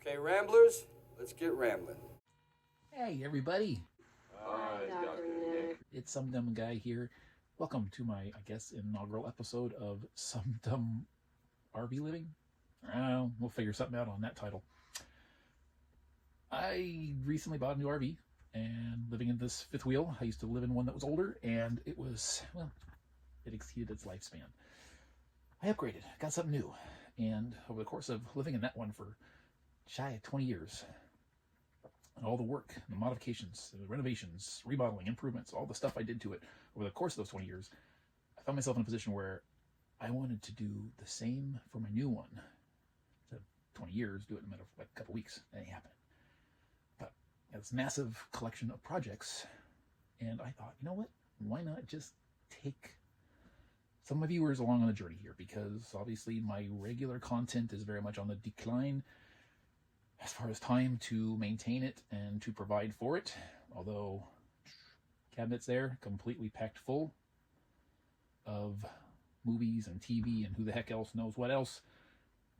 Okay, Ramblers, let's get rambling. Hey, everybody. Hi, Dr. Nick. It's SumDumGuy here. Welcome to my, I guess, inaugural episode of SumDumRVLiving. We'll figure something out on that title. I recently bought a new RV and living in this fifth wheel. I used to live in one that was older and it was, well, it exceeded its lifespan. I upgraded, got something new. And over the course of living in that one for shy of 20 years, and all the work, the modifications, the renovations, remodeling, improvements, all the stuff I did to it over the course of those 20 years, I found myself in a position where I wanted to do the same for my new one. Instead of 20 years, do it in a matter of like a couple weeks. That ain't happening. But I had this massive collection of projects, and I thought, you know what? Why not just take some of my viewers along on the journey here? Because obviously my regular content is very much on the decline as far as time to maintain it and to provide for it. Although cabinets there completely packed full of movies and TV and who the heck else knows what else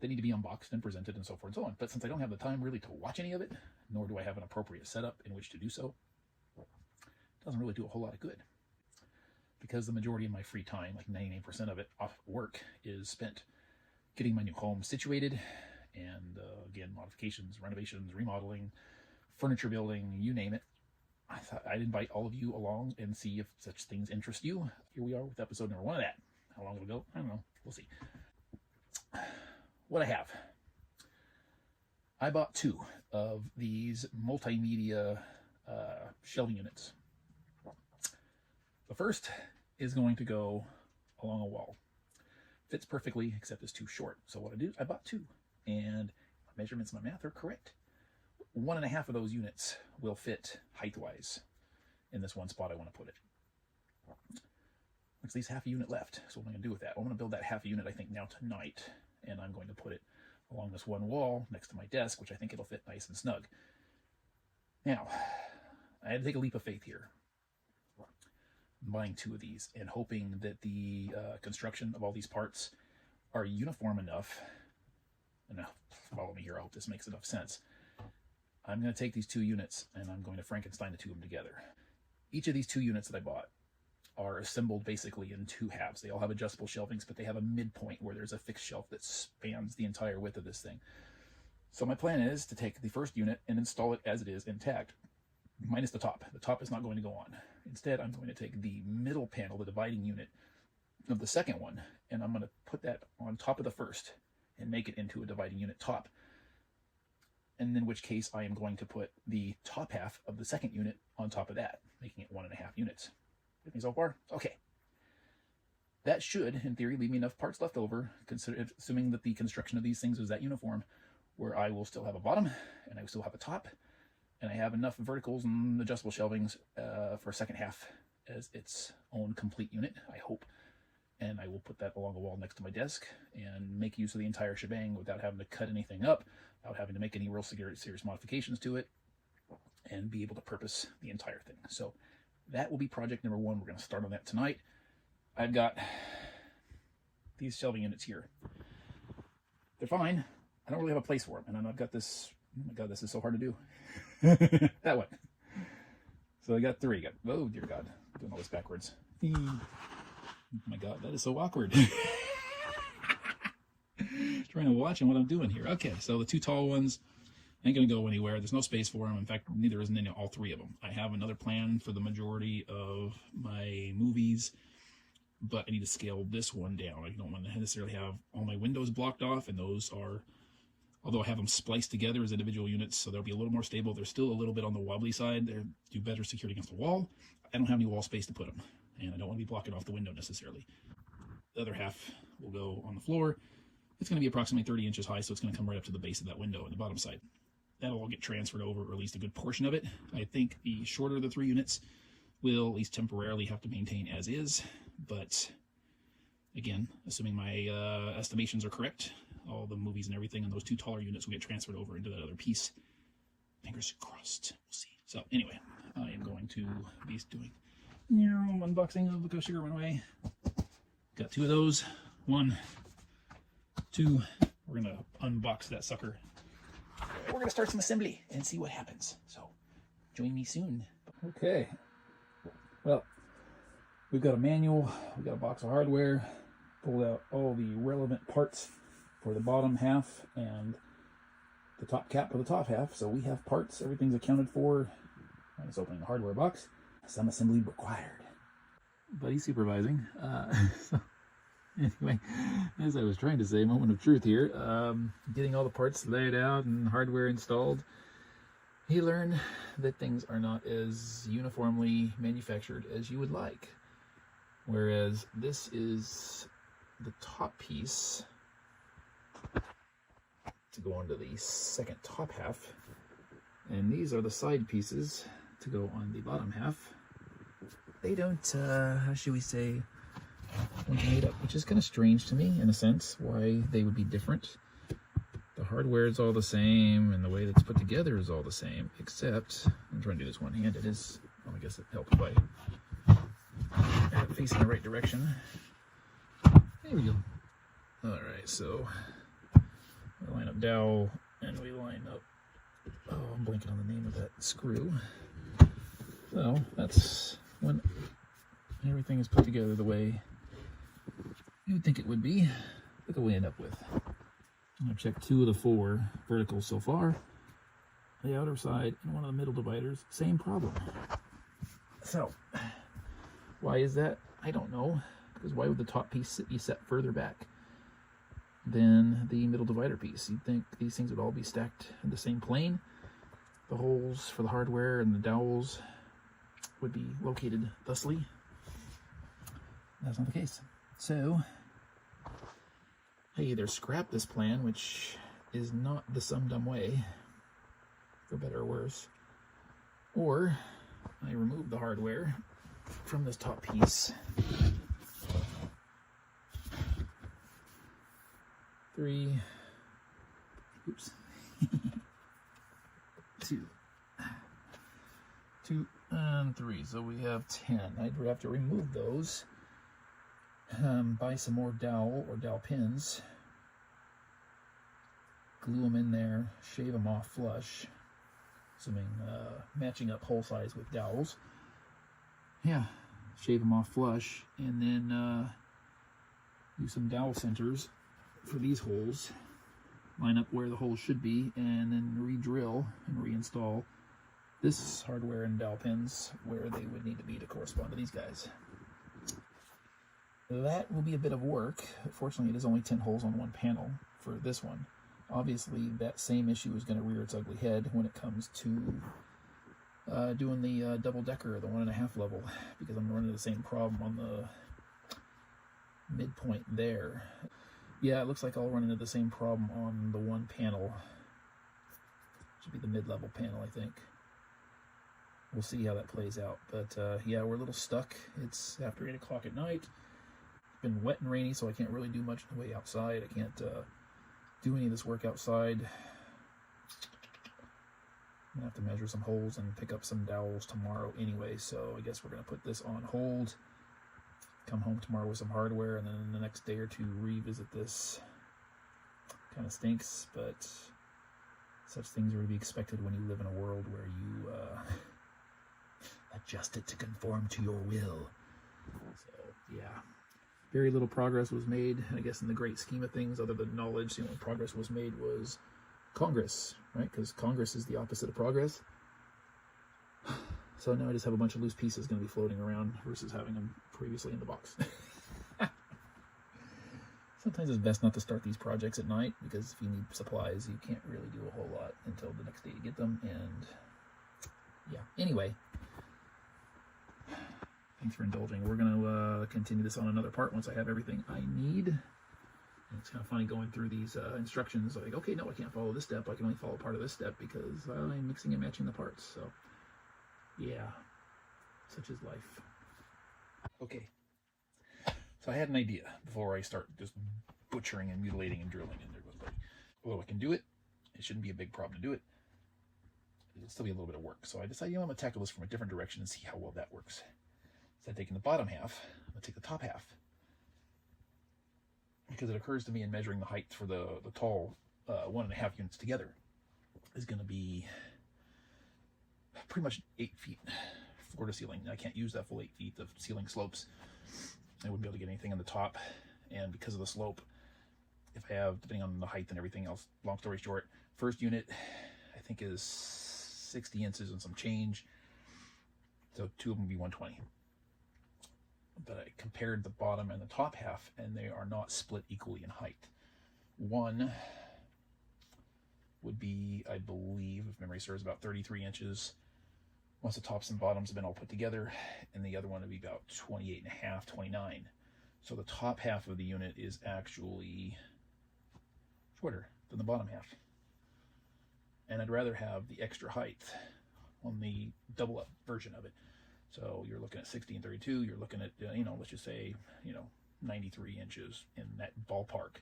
that need to be unboxed and presented and so forth and so on. But since I don't have the time really to watch any of it, nor do I have an appropriate setup in which to do so, it doesn't really do a whole lot of good. Because the majority of my free time, like 99% of it off work, is spent getting my new home situated, and again, modifications, renovations, remodeling, furniture building, you name it. I thought I'd invite all of you along and see if such things interest you. Here we are with episode number 1 of that. How long will it go? I don't know. We'll see. What I have. I bought 2 of these multimedia shelving units. The first is going to go along a wall. Fits perfectly, except it's too short. So what I do, I bought 2. And my measurements and my math are correct. 1.5 of those units will fit height-wise in this one spot I want to put it. Which leaves half a unit left. So what am I going to do with that? I'm going to build that half a unit, I think, now tonight. And I'm going to put it along this one wall next to my desk, which I think it'll fit nice and snug. Now, I had to take a leap of faith here. I'm buying 2 of these and hoping that the construction of all these parts are uniform enough. And now, follow me here, I hope this makes enough sense. I'm going to take these 2 units and I'm going to Frankenstein the 2 of them together. Each of these 2 units that I bought are assembled basically in 2 halves. They all have adjustable shelvings, but they have a midpoint where there's a fixed shelf that spans the entire width of this thing. So my plan is to take the first unit and install it as it is intact, minus the top. The top is not going to go on. Instead, I'm going to take the middle panel, the dividing unit of the second one, and I'm going to put that on top of the first and make it into a dividing unit top. And in which case I am going to put the top half of the second unit on top of that, making it 1.5 units. With me so far? Okay. That should, in theory, leave me enough parts left over, assuming that the construction of these things is that uniform, where I will still have a bottom and I will still have a top, and I have enough verticals and adjustable shelvings for a second half as its own complete unit, I hope. And I will put that along the wall next to my desk and make use of the entire shebang without having to cut anything up, without having to make any real serious modifications to it, and be able to purpose the entire thing. So that will be project number 1. We're going to start on that tonight. I've got these shelving units here. They're fine. I don't really have a place for them. And I've got this, oh my God, this is so hard to do. That one. So I got 3. Oh dear God, I'm doing all this backwards. Oh my God, that is so awkward. Trying to watch on what I'm doing here. Okay, so the 2 tall ones ain't going to go anywhere. There's no space for them. In fact, neither is in all 3 of them. I have another plan for the majority of my movies, but I need to scale this one down. I don't want to necessarily have all my windows blocked off, and those are, although I have them spliced together as individual units, so they'll be a little more stable. They're still a little bit on the wobbly side. They do better security against the wall. I don't have any wall space to put them, and I don't want to be blocking off the window necessarily. The other half will go on the floor. It's going to be approximately 30 inches high, so it's going to come right up to the base of that window on the bottom side. That'll all get transferred over, or at least a good portion of it. I think the shorter of the 3 units will at least temporarily have to maintain as is, but again, assuming my estimations are correct, all the movies and everything, and those 2 taller units will get transferred over into that other piece. Fingers crossed. We'll see. So anyway, I am going to be doing unboxing of Look How Sugar Went Away. Got 2 of those. 1, 2. We're going to unbox that sucker. we're going to start some assembly and see what happens. So join me soon. Okay. Well, we've got a manual. We've got a box of hardware. Pulled out all the relevant parts for the bottom half and the top cap for the top half. So we have parts. Everything's accounted for. I'm just opening the hardware box. Some assembly required. But he's supervising. So anyway, as I was trying to say, moment of truth here. Getting all the parts laid out and hardware installed, he learned that things are not as uniformly manufactured as you would like. Whereas this is the top piece to go onto the second top half, and these are the side pieces to go on the bottom half. They don't, how should we say, made up, which is kind of strange to me in a sense, why they would be different. The hardware is all the same, and the way that's put together is all the same, except, I'm trying to do this one-handed, well, I guess it helps by facing the right direction. There we go. Alright, so we line up dowel, and we line up, oh, I'm blanking on the name of that screw. So, that's when everything is put together the way you would think it would be. Look what we end up with. I've checked 2 of the 4 verticals so far. The outer side and one of the middle dividers, same problem. So, why is that? I don't know. Because why would the top piece be set further back than the middle divider piece? You'd think these things would all be stacked in the same plane. The holes for the hardware and the dowels would be located thusly. That's not the case. So, I either scrap this plan, which is not the SumDum way, for better or worse, or I remove the hardware from this top piece. 3, oops, 2 and 3, so we have 10. I'd have to remove those, buy some more dowel or dowel pins, glue them in there, shave them off flush, assuming matching up hole size with dowels. Yeah, shave them off flush, and then use some dowel centers for these holes, line up where the holes should be, and then re-drill and reinstall this hardware and dowel pins where they would need to be to correspond to these guys. That will be a bit of work. Fortunately, it is only 10 holes on one panel for this one. Obviously, that same issue is going to rear its ugly head when it comes to doing the double-decker, the 1.5 level, because I'm running the same problem on the midpoint there. Yeah, it looks like I'll run into the same problem on the one panel. Should be the mid-level panel, I think. We'll see how that plays out. But yeah, we're a little stuck. It's after 8 o'clock at night. It's been wet and rainy, so I can't really do much in the way outside. I can't do any of this work outside. I'm going to have to measure some holes and pick up some dowels tomorrow anyway, so I guess we're going to put this on hold. Come home tomorrow with some hardware, and then in the next day or 2 revisit this. Kind of stinks, but such things are to be expected when you live in a world where you adjust it to conform to your will. So, yeah. Very little progress was made, I guess, in the great scheme of things, other than knowledge. The only progress was made was Congress, right? Because Congress is the opposite of progress. So now I just have a bunch of loose pieces going to be floating around versus having them previously in the box. Sometimes it's best not to start these projects at night, because if you need supplies, you can't really do a whole lot until the next day you get them. And yeah, anyway, thanks for indulging. We're going to continue this on another part once I have everything I need. And it's kind of funny going through these instructions, like, okay, no, I can't follow this step. I can only follow part of this step because I'm mixing and matching the parts. So yeah, such is life. Okay, so I had an idea before I start just butchering and mutilating and drilling. And there goes buddy. Well, I can do it. It shouldn't be a big problem to do it. It'll still be a little bit of work. So I decided, you know, I'm going to tackle this from a different direction and see how well that works. Instead of taking the bottom half, I'm going to take the top half. Because it occurs to me in measuring the height for the tall 1.5 units together, is going to be pretty much 8 feet floor to ceiling. I can't use that full 8 feet of ceiling slopes. I wouldn't be able to get anything on the top, and because of the slope, if I have, depending on the height and everything else, long story short, first unit I think is 60 inches and some change, so 2 of them would be 120. But I compared the bottom and the top half, and they are not split equally in height. One would be, I believe, if memory serves, about 33 inches once the tops and bottoms have been all put together, and the other one would be about 28 and a half, 29. So the top half of the unit is actually shorter than the bottom half. And I'd rather have the extra height on the double up version of it. So you're looking at 60 and 32, you're looking at, let's just say, 93 inches in that ballpark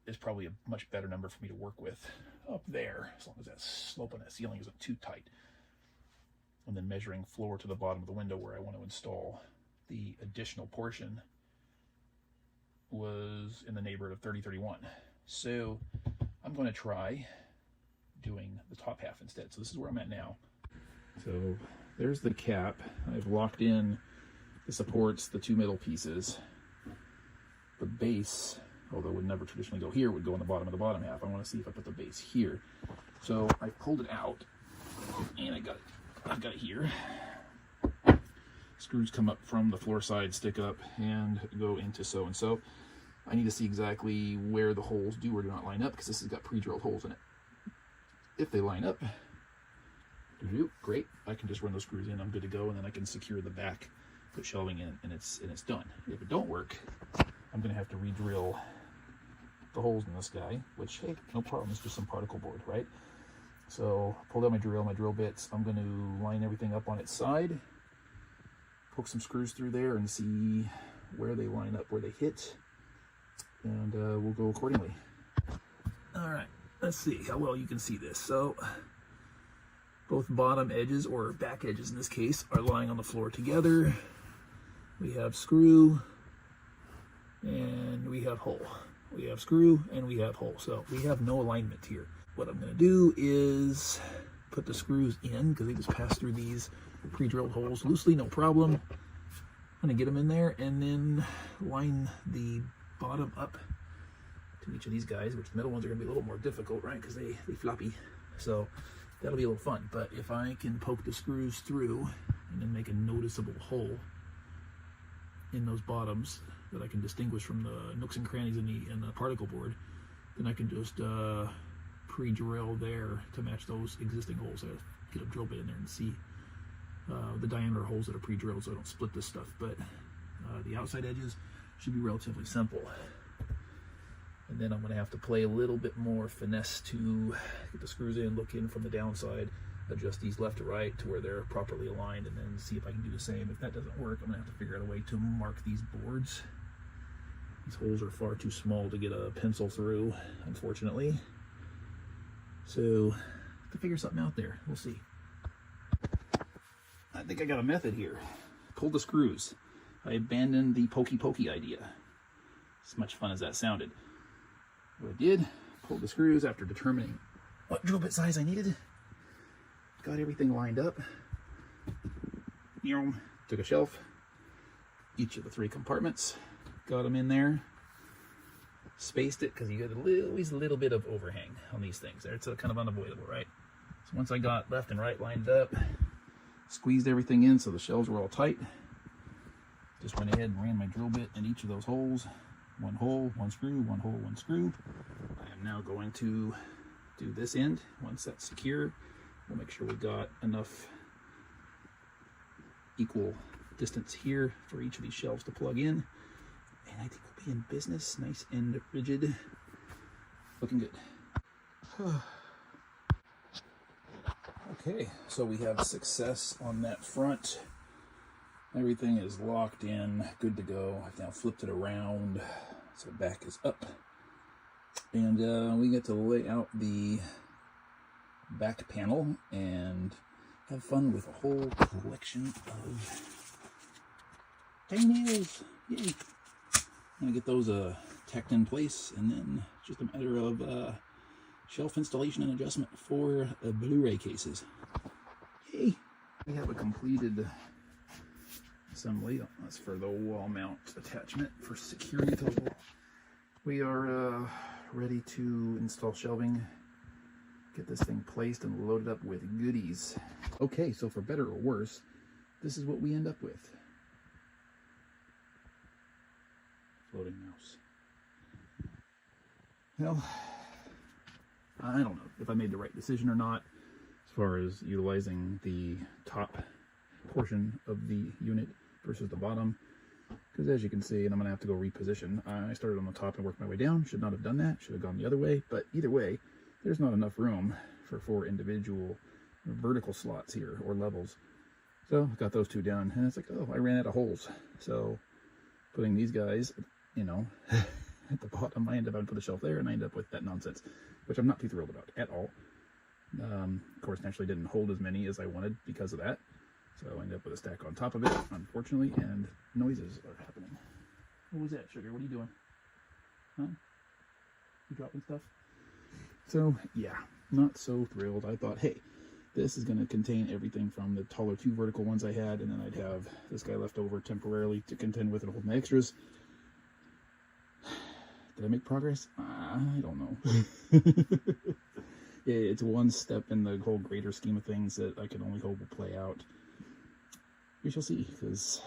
is probably a much better number for me to work with up there, as long as that slope on that ceiling isn't too tight. And then measuring floor to the bottom of the window where I want to install the additional portion was in the neighborhood of 30-31. So I'm going to try doing the top half instead. So this is where I'm at now. So there's the cap. I've locked in the supports, the 2 middle pieces. The base, although it would never traditionally go here, would go on the bottom of the bottom half. I want to see if I put the base here. So I pulled it out, and I've got it here. Screws come up from the floor side, stick up, and go into so and so. I need to see exactly where the holes do or do not line up, because this has got pre-drilled holes in it. If they line up, great. I can just run those screws in. I'm good to go, and then I can secure the back, put shelving in, and it's done. If it don't work, I'm going to have to re-drill the holes in this guy, which, hey, no problem. It's just some particle board, right? So I pulled out my drill bits. I'm going to line everything up on its side, poke some screws through there, and see where they line up, where they hit, and we'll go accordingly. All right, let's see how well you can see this. So both bottom edges, or back edges in this case, are lying on the floor together. We have screw, and we have hole. We have screw, and we have hole. So we have no alignment here. What I'm going to do is put the screws in, because they just pass through these pre-drilled holes loosely, no problem. I'm going to get them in there, and then line the bottom up to each of these guys, which the middle ones are going to be a little more difficult, right, because they floppy. So that'll be a little fun. But if I can poke the screws through and then make a noticeable hole in those bottoms that I can distinguish from the nooks and crannies in the particle board, then I can just pre-drill there to match those existing holes. I get a drill bit in there and see the diameter holes that are pre-drilled, so I don't split this stuff. But the outside edges should be relatively simple. And then I'm going to have to play a little bit more finesse to get the screws in, look in from the downside, adjust these left to right to where they're properly aligned, and then see if I can do the same. If that doesn't work, I'm going to have to figure out a way to mark these boards. These holes are far too small to get a pencil through, unfortunately. So, to figure something out there. We'll see. I think I got a method here. Pull the screws. I abandoned the pokey idea. As much fun as that sounded. What I did, pulled the screws after determining what drill bit size I needed. Got everything lined up. Took a shelf, each of the 3 compartments, got them in there, spaced it, because you get always a little bit of overhang on these things. It's kind of unavoidable, right? So once I got left and right lined up, squeezed everything in so the shelves were all tight, just went ahead and ran my drill bit in each of those holes. 1 hole, 1 screw, 1 hole, 1 screw. I am now going to do this end. Once that's secure, we'll make sure we got enough equal distance here for each of these shelves to plug in. And I think we'll be in business. Nice and rigid. Looking good. Okay, so we have success on that front. Everything is locked in, good to go. I've now flipped it around, so back is up. And we get to lay out the back panel and have fun with a whole collection of tiny nails. Yay! I'm gonna get those tacked in place, and then it's just a matter of shelf installation and adjustment for Blu-ray cases. Hey, we have a completed assembly. That's for the wall mount attachment for securing it to the wall. We are ready to install shelving, get this thing placed and loaded up with goodies. Okay, so for better or worse, this is what we end up with. Floating mouse. Well, I don't know if I made the right decision or not as far as utilizing the top portion of the unit versus the bottom, because as you can see, and I'm going to have to go reposition, I started on the top and worked my way down. Should not have done that, should have gone the other way, but either way, there's not enough room for 4 individual vertical slots here, or levels. So I got those 2 done, and it's like, oh, I ran out of holes. So putting these guys, you know, at the bottom, I ended up having to put the shelf there, and I ended up with that nonsense, which I'm not too thrilled about at all. Of course, naturally didn't hold as many as I wanted because of that. So I ended up with a stack on top of it, unfortunately, and noises are happening. What was that, Sugar? What are you doing? Huh? You dropping stuff? So, yeah, not so thrilled. I thought, hey, this is going to contain everything from the taller 2 vertical ones I had, and then I'd have this guy left over temporarily to contend with and hold my extras. Did I make progress? I don't know. It's one step in the whole greater scheme of things that I can only hope will play out. We shall see, because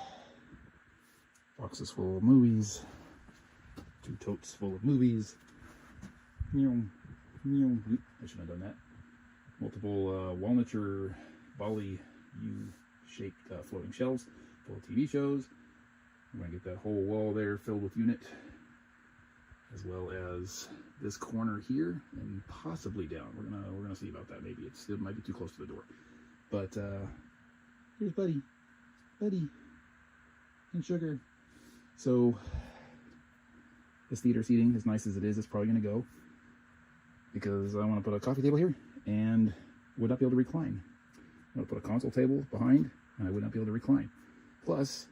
boxes full of movies, 2 totes full of movies. I shouldn't have done that. Multiple walnut volley U-shaped floating shelves full of TV shows. I'm going to get that whole wall there filled with unit, as well as this corner here and possibly down. We're gonna see about that. Maybe it might be too close to the door. But here's Buddy and Sugar. So this theater seating, as nice as it is probably gonna go, because I want to put a coffee table here and would not be able to recline. I'm gonna put a console table behind and I would not be able to recline. Plus,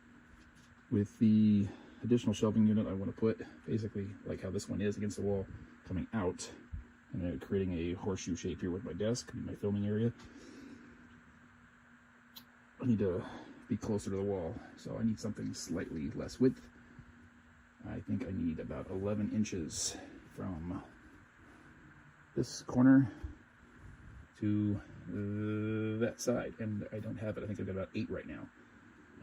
with the additional shelving unit, I want to put basically like how this one is against the wall, coming out and then creating a horseshoe shape here with my desk and my filming area. I need to be closer to the wall, so I need something slightly less width. I think I need about 11 inches from this corner to that side, and I don't have it. I think I've got about 8 right now,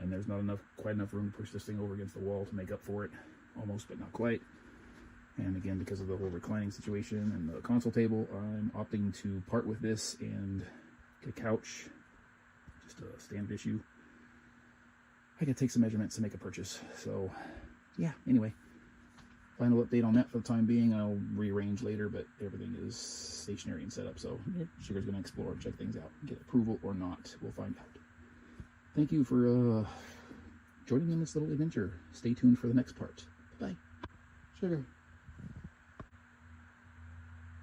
and there's not quite enough room to push this thing over against the wall to make up for it, almost but not quite. And again, because of the whole reclining situation and the console table, I'm opting to part with this and get a couch, just a standard issue. I can take some measurements to make a purchase. So yeah, anyway, final update on that for the time being. I'll rearrange later, but everything is stationary and set up. So Sugar's going to explore, check things out, get approval or not. We'll find out. Thank you for joining me in this little adventure. Stay tuned for the next part. Bye. Sugar.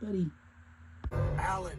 Buddy. Alan.